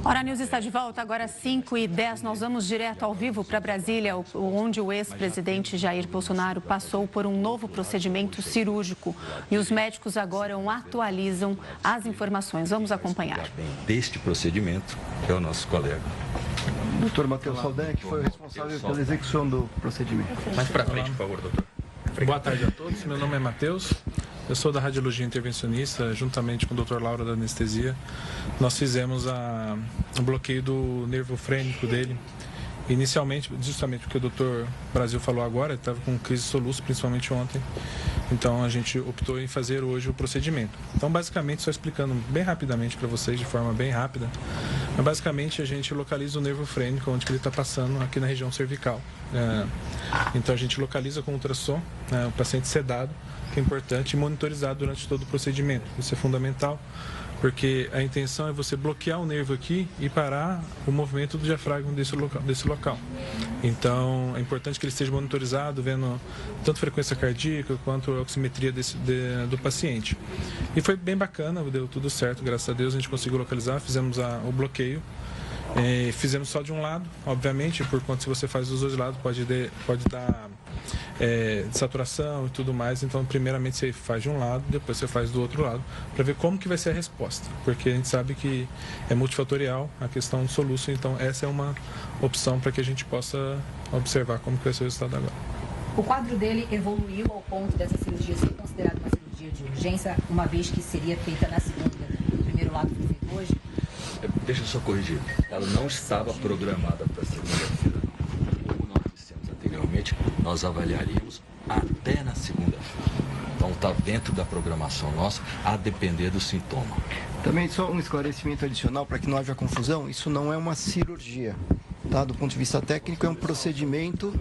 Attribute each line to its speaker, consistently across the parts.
Speaker 1: Hora News está de volta, agora 5h10. Nós vamos direto ao vivo para Brasília, onde o ex-presidente Jair Bolsonaro passou por um novo procedimento cirúrgico. E os médicos agora atualizam as informações. Vamos acompanhar.
Speaker 2: Deste procedimento é o nosso colega.
Speaker 3: Doutor Matheus Saldanha, que foi o responsável pela execução do procedimento.
Speaker 2: Mais para frente, por favor, doutor.
Speaker 4: Boa tarde a todos, meu nome é Matheus, eu sou da Radiologia Intervencionista, juntamente com o Dr. Laura da Anestesia. Nós fizemos o bloqueio do nervo frênico dele, inicialmente, justamente porque o Dr. Brasil falou agora, ele estava com crise de soluço, principalmente ontem, então a gente optou em fazer hoje o procedimento. Então, basicamente, só explicando bem rapidamente para vocês, de forma bem rápida, mas basicamente a gente localiza o nervo frênico, onde ele está passando aqui na região cervical. Então a gente localiza com ultrassom o paciente sedado, que é importante, e monitorizado durante todo o procedimento. Isso é fundamental, porque a intenção é você bloquear o nervo aqui e parar o movimento do diafragma desse local. Então é importante que ele esteja monitorizado, vendo tanto frequência cardíaca quanto a oximetria do paciente. E foi bem bacana, deu tudo certo, graças a Deus a gente conseguiu localizar, fizemos o bloqueio. Fizemos só de um lado, obviamente, por conta se você faz dos dois lados pode dar saturação e tudo mais. Então, primeiramente você faz de um lado, depois você faz do outro lado, para ver como que vai ser a resposta, porque a gente sabe que é multifatorial a questão do soluço. Então, essa é uma opção para que a gente possa observar como que vai ser o resultado agora.
Speaker 5: O quadro dele evoluiu ao ponto dessa cirurgia ser considerada uma cirurgia de urgência, uma vez que seria feita na segunda. O primeiro lado foi feito hoje.
Speaker 2: Deixa eu só corrigir. Ela não estava programada para segunda-feira. Como nós dissemos anteriormente, nós avaliaríamos até na segunda-feira. Então está dentro da programação nossa, a depender do sintoma.
Speaker 3: Também só um esclarecimento adicional para que não haja confusão, isso não é uma cirurgia. Tá? Do ponto de vista técnico, é um procedimento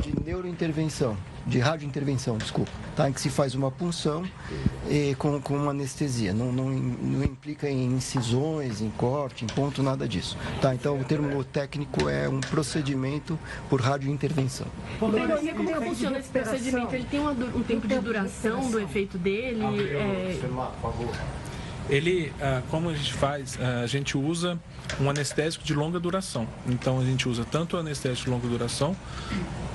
Speaker 3: de neurointervenção, de radiointervenção, desculpa, tá? Em que se faz uma punção com uma anestesia. Não implica em incisões, em corte, em ponto, nada disso. Tá? Então, o termo técnico é um procedimento por radiointervenção.
Speaker 6: Como funciona esse procedimento? Ele tem um tempo de duração do efeito dele?
Speaker 4: Ele, como a gente faz, a gente usa um anestésico de longa duração. Então a gente usa tanto o anestésico de longa duração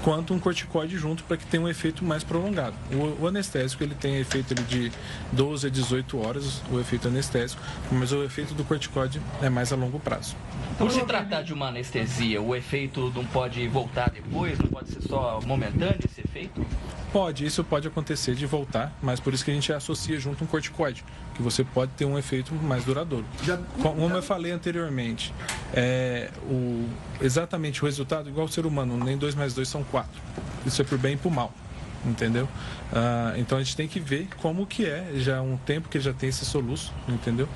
Speaker 4: quanto um corticoide junto para que tenha um efeito mais prolongado. O anestésico ele tem efeito de 12 a 18 horas, o efeito anestésico, mas o efeito do corticoide é mais a longo prazo.
Speaker 7: Por se tratar de uma anestesia, o efeito não pode voltar depois? Não pode ser só momentâneo esse efeito?
Speaker 4: Pode, isso pode acontecer de voltar, mas por isso que a gente associa junto um corticoide, que você pode ter um efeito mais duradouro. Como eu falei anteriormente, exatamente o resultado, igual o ser humano, nem 2 mais 2 são 4. Isso é por bem e por mal, entendeu? Então a gente tem que ver como que já há um tempo que ele já tem esse soluço, entendeu?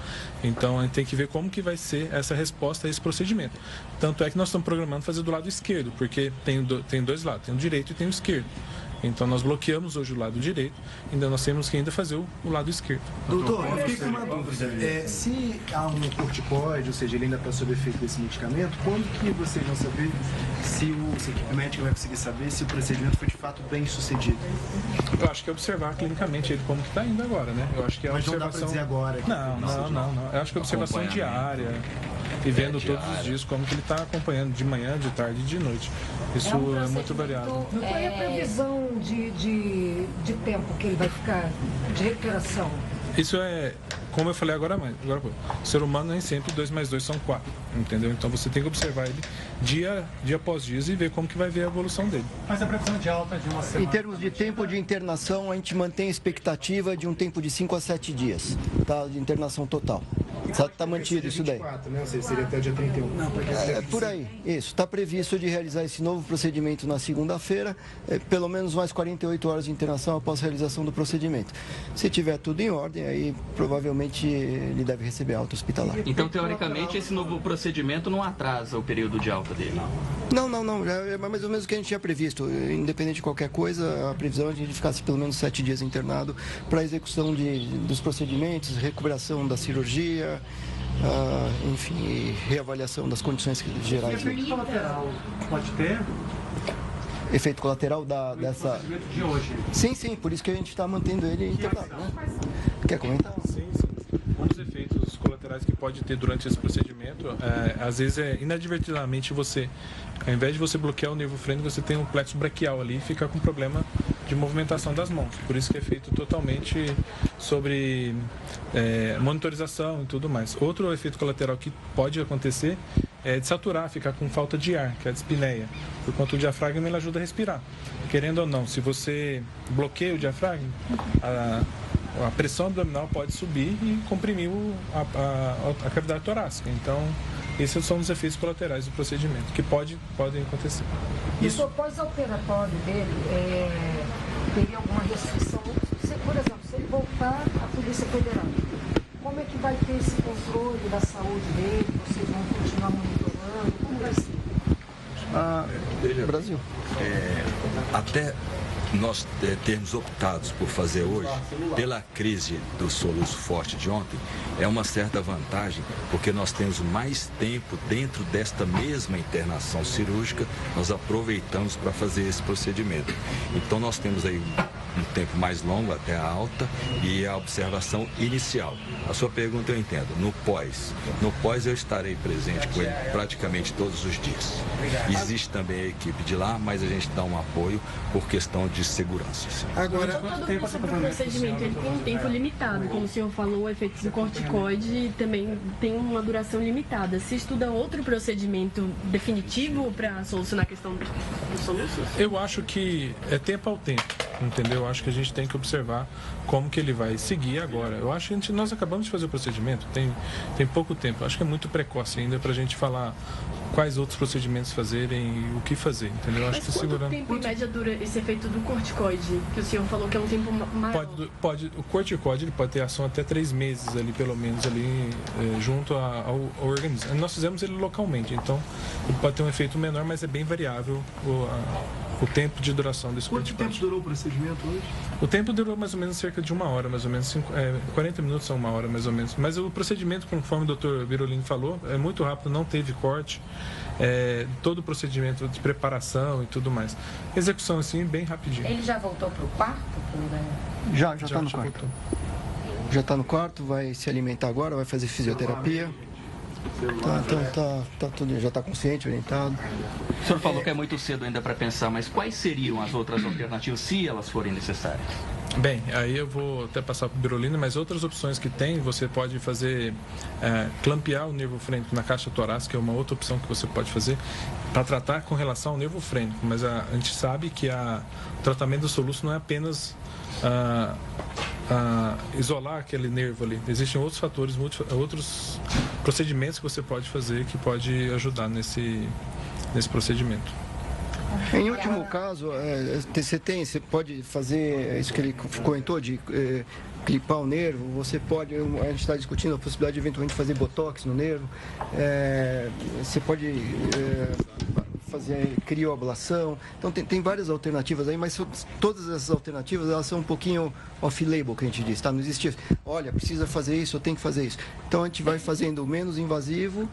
Speaker 4: Então a gente tem que ver como que vai ser essa resposta a esse procedimento. Tanto é que nós estamos programando fazer do lado esquerdo, porque tem dois lados, tem o direito e tem o esquerdo. Então nós bloqueamos hoje o lado direito, ainda nós temos que ainda fazer o lado esquerdo.
Speaker 8: Doutor, eu fiquei com uma dúvida. Se há um corticoide, ou seja, ele ainda está sob efeito desse medicamento, quando que vocês vão saber se a equipe médica vai conseguir saber se o procedimento foi de fato bem sucedido?
Speaker 4: Eu acho que é observar clinicamente ele como que está indo agora, né? Eu acho que é
Speaker 8: Mas
Speaker 4: observação...
Speaker 8: não dá para dizer agora.
Speaker 4: Não. Eu acho que é observação diária e vendo todos os dias como que ele está acompanhando de manhã, de tarde e de noite. Isso é muito variável.
Speaker 9: Qual é a previsão de tempo que ele vai ficar de recuperação?
Speaker 4: Isso é, como eu falei agora o ser humano nem sempre 2 mais 2 são 4, entendeu? Então você tem que observar ele dia após dia e ver como que vai ver a evolução dele.
Speaker 8: Mas a previsão de alta de uma semana...
Speaker 3: Em termos de tempo de internação, a gente mantém a expectativa de um tempo de 5 a 7 dias, tá? De internação total. Está mantido isso daí.
Speaker 8: 24, né? Ou seja, seria até dia 31. Não,
Speaker 3: por aí, isso. Está previsto de realizar esse novo procedimento na segunda-feira, pelo menos mais 48 horas de internação após a realização do procedimento. Se tiver tudo em ordem, aí provavelmente ele deve receber alta hospitalar.
Speaker 7: Então, teoricamente, esse novo procedimento não atrasa o período de alta dele?
Speaker 3: Não. Já é mais ou menos o que a gente tinha previsto. Independente de qualquer coisa, a previsão é que a gente ficasse pelo menos 7 dias internado para a execução dos procedimentos, recuperação da cirurgia, enfim, e reavaliação das condições gerais.
Speaker 8: E efeito colateral pode ter?
Speaker 3: Efeito colateral dessa...
Speaker 8: de hoje.
Speaker 3: Sim, por isso que a gente está mantendo ele internado, né? Quer comentar?
Speaker 4: Sim. Um dos efeitos colaterais colaterais que pode ter durante esse procedimento, às vezes inadvertidamente você, ao invés de você bloquear o nervo frênico, você tem um plexo braquial ali e fica com problema de movimentação das mãos. Por isso que é feito totalmente sobre monitorização e tudo mais. Outro efeito colateral que pode acontecer é de saturar, ficar com falta de ar, que é a dispneia. Por conta do diafragma, ele ajuda a respirar. Querendo ou não, se você bloqueia o diafragma, a pressão abdominal pode subir e comprimir a cavidade torácica. Então, esses são os efeitos colaterais do procedimento, que podem acontecer.
Speaker 9: Isso pós-operatório dele, teria alguma restrição? Por exemplo, se ele voltar à Polícia Federal, como é que vai ter esse controle da saúde dele? Vocês vão continuar monitorando? Como vai ser?
Speaker 3: Brasil.
Speaker 2: Até nós termos optados por fazer hoje, pela crise do soluço forte de ontem, é uma certa vantagem, porque nós temos mais tempo dentro desta mesma internação cirúrgica, nós aproveitamos para fazer esse procedimento. Então nós temos aí um tempo mais longo até a alta e a observação inicial. A sua pergunta eu entendo. No pós eu estarei presente com ele praticamente todos os dias. Existe também a equipe de lá, mas a gente dá um apoio por questão de segurança.
Speaker 6: Agora, todo procedimento ele tem um tempo limitado, como o senhor falou, o efeito do corticoide também tem uma duração limitada. Se estuda outro procedimento definitivo para solucionar a questão dos soluços?
Speaker 4: Eu acho que é tempo ao tempo, entendeu? Eu acho que a gente tem que observar como que ele vai seguir agora. Eu acho que nós acabamos de fazer o procedimento, tem pouco tempo. Eu acho que é muito precoce ainda para a gente falar quais outros procedimentos fazerem e o que fazer, entendeu? Eu acho que
Speaker 6: quanto tempo em média dura esse efeito do corticoide, que o senhor falou que é um tempo maior?
Speaker 4: O corticoide ele pode ter ação até 3 meses ali, pelo menos, ali junto ao organismo. Nós fizemos ele localmente, então ele pode ter um efeito menor, mas é bem variável o tempo de duração desse corticoide.
Speaker 8: Quanto tempo durou o procedimento hoje?
Speaker 4: O tempo durou mais ou menos cerca de 1 hora, mais ou menos, 40 minutos a 1 hora, mais ou menos. Mas o procedimento, conforme o Dr. Birolini falou, é muito rápido, não teve corte, todo o procedimento de preparação e tudo mais. Execução, assim, bem rapidinho.
Speaker 5: Ele já voltou para o quarto?
Speaker 3: Já está no quarto. Já está no quarto, vai se alimentar agora, vai fazer fisioterapia. Tá tudo, já está consciente, orientado.
Speaker 7: O senhor falou que é muito cedo ainda para pensar, mas quais seriam as outras alternativas, se elas forem necessárias?
Speaker 4: Bem, aí eu vou até passar para o Birolini, mas outras opções que tem, você pode fazer, clampear o nervo frênico na caixa torácica, é uma outra opção que você pode fazer para tratar com relação ao nervo frênico, mas a gente sabe que o tratamento do soluço não é apenas isolar aquele nervo ali. Existem outros fatores, outros procedimentos que você pode fazer que pode ajudar nesse procedimento.
Speaker 3: Em último caso, você pode fazer isso que ele comentou de clipar o nervo, você pode, a gente está discutindo a possibilidade de eventualmente fazer botox no nervo, você pode fazer crioablação, então tem várias alternativas aí, mas todas essas alternativas elas são um pouquinho off-label, que a gente diz, tá? Não existe, olha, precisa fazer isso, eu tenho que fazer isso. Então a gente vai fazendo menos invasivo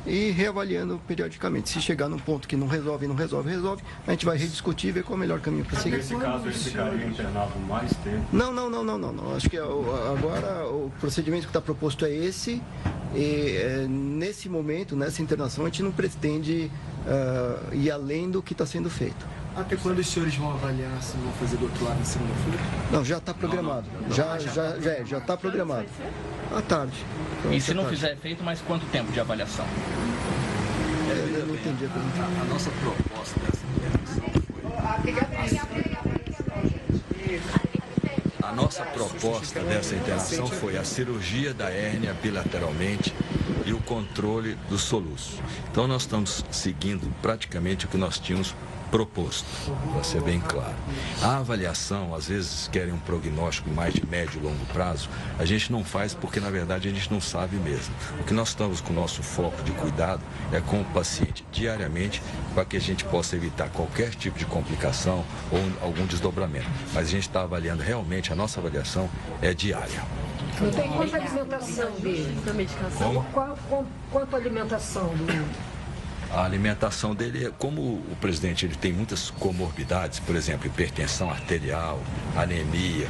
Speaker 3: e reavaliando periodicamente. Se chegar num ponto que não resolve, a gente vai rediscutir e ver qual é o melhor caminho para seguir.
Speaker 10: Nesse caso, ele ficaria internado mais tempo?
Speaker 3: Não. Acho que agora o procedimento que está proposto é esse. E nesse momento, nessa internação, a gente não pretende ir além do que está sendo feito.
Speaker 8: Até quando os senhores vão avaliar se vão fazer do outro lado na segunda-feira?
Speaker 3: Não, já está programado. Já está programado. À tarde. Então,
Speaker 7: e se não fizer efeito, mais quanto tempo de avaliação?
Speaker 3: Eu não entendi a pergunta.
Speaker 2: A nossa proposta dessa internação foi a cirurgia da hérnia bilateralmente e o controle do soluço. Então nós estamos seguindo praticamente o que nós tínhamos proposto, para ser bem claro. A avaliação, às vezes querem um prognóstico mais de médio e longo prazo, a gente não faz porque na verdade a gente não sabe mesmo. O que nós estamos com o nosso foco de cuidado é com o paciente diariamente, para que a gente possa evitar qualquer tipo de complicação ou algum desdobramento. Mas a gente está avaliando realmente, a nossa avaliação é diária.
Speaker 9: Então, quanto à alimentação dele?
Speaker 6: Da medicação?
Speaker 9: Quanto à alimentação dele?
Speaker 2: A alimentação dele, como o presidente ele tem muitas comorbidades, por exemplo, hipertensão arterial, anemia,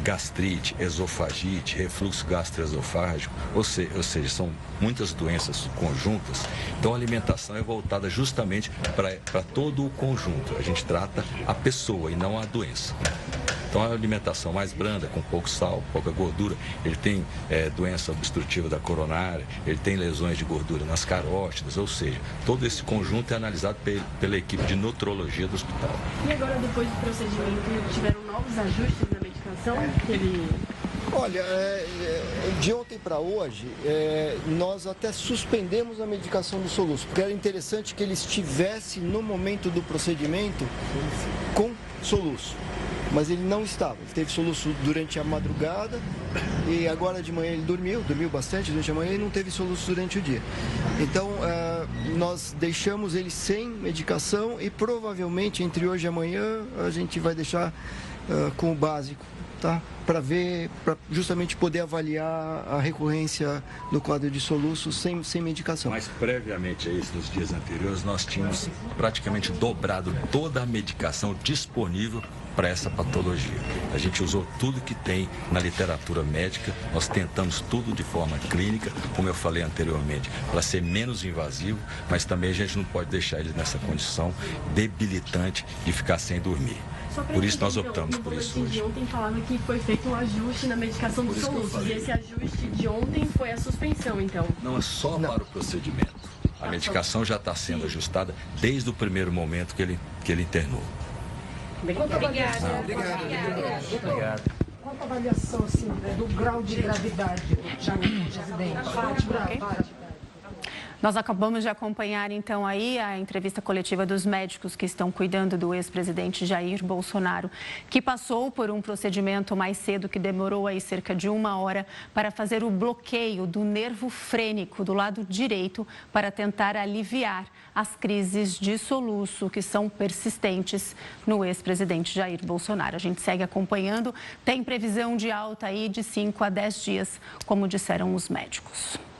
Speaker 2: gastrite, esofagite, refluxo gastroesofágico, ou seja, são muitas doenças conjuntas. Então a alimentação é voltada justamente para todo o conjunto. A gente trata a pessoa e não a doença. Então a alimentação mais branda, com pouco sal, pouca gordura, ele tem doença obstrutiva da coronária, ele tem lesões de gordura nas carótidas, ou seja, todo esse conjunto é analisado pela equipe de nutrologia do hospital.
Speaker 6: E agora, depois do procedimento, tiveram novos ajustes na medicação?
Speaker 3: Olha, de ontem para hoje, nós até suspendemos a medicação do soluço, porque era interessante que ele estivesse no momento do procedimento com soluço. Mas ele não estava, ele teve soluço durante a madrugada e agora de manhã ele dormiu bastante durante a manhã e não teve soluço durante o dia. Então, nós deixamos ele sem medicação e provavelmente entre hoje e amanhã a gente vai deixar com o básico, tá? Para justamente poder avaliar a recorrência do quadro de soluço sem medicação.
Speaker 2: Mas previamente a isso, nos dias anteriores, nós tínhamos praticamente dobrado toda a medicação disponível para essa patologia. A gente usou tudo que tem na literatura médica, nós tentamos tudo de forma clínica, como eu falei anteriormente, para ser menos invasivo, mas também a gente não pode deixar ele nessa condição debilitante de ficar sem dormir. Por isso nós optamos por isso hoje.
Speaker 6: De ontem falava que foi feito um ajuste na medicação dos soluços, e esse ajuste de ontem foi a suspensão, então?
Speaker 2: Não, é só para o procedimento. A medicação já está sendo ajustada desde o primeiro momento que ele internou.
Speaker 9: Obrigada. Quanto a avaliação assim, do grau de gravidade do residente?
Speaker 1: Nós acabamos de acompanhar, então, aí a entrevista coletiva dos médicos que estão cuidando do ex-presidente Jair Bolsonaro, que passou por um procedimento mais cedo, que demorou aí cerca de 1 hora, para fazer o bloqueio do nervo frênico do lado direito, para tentar aliviar as crises de soluço que são persistentes no ex-presidente Jair Bolsonaro. A gente segue acompanhando, tem previsão de alta aí de 5 a 10 dias, como disseram os médicos.